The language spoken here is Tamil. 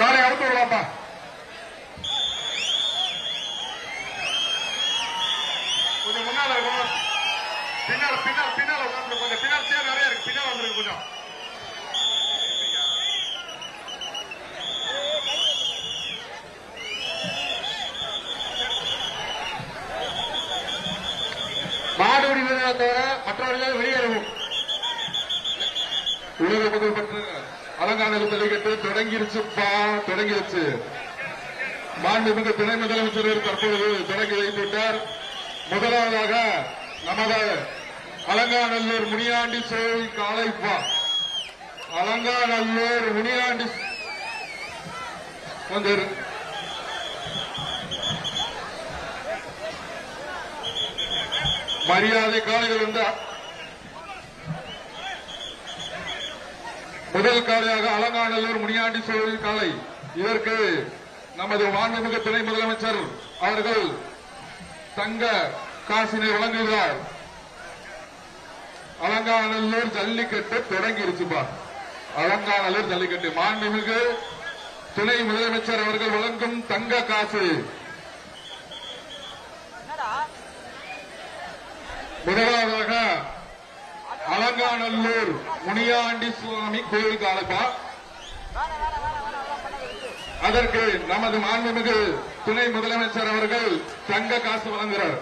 காலை அவுத்து விடலாமா? கொஞ்சம் முன்னால இருக்கணும். பின்னால பின்னால் பின்னால உட்காந்து கொஞ்சம் பின்னால் சேர் நிறைய இருக்கு. பின்னால் வந்துருக்கு கொஞ்சம். மாடுபிடி வீரரை தவிர மற்றவர்கள் வெளியேறவும். உலக புகழ் பெற்ற அலங்காநல்லூர் ஜல்லிக்கட்டு தொடங்கிருச்சு. மாண்புமிகு துணை முதலமைச்சர் தற்பொழுது தொடங்கி வைத்துவிட்டார். முதலாவதாக நமது அலங்காநல்லூர் முனியாண்டி சேவை காளைப்பா. அலங்காநல்லூர் முனியாண்டி கொஞ்சம் மரியாதை காளைகள் வந்து முதல் காளையாக அலங்காநல்லூர் முனியாண்டி சேவை காளை. இதற்கு நமது மாண்புமிகு துணை முதலமைச்சர் அவர்கள் தங்க காசினை வழங்குகிறார். அலங்காநல்லூர் ஜல்லிக்கட்டு தொடங்கிருச்சுப்பா. அலங்காநல்லூர் ஜல்லிக்கட்டு மாண்புமிகு துணை முதலமைச்சர் அவர்கள் வழங்கும் தங்க காசு. முதலாவதாக அலங்காநல்லூர் முனியாண்டி சுவாமி கோயில் காலப்பா. அதற்கு நமது மாண்புமிகு துணை முதலமைச்சர் அவர்கள் தங்க காசு வழங்குகிறார்.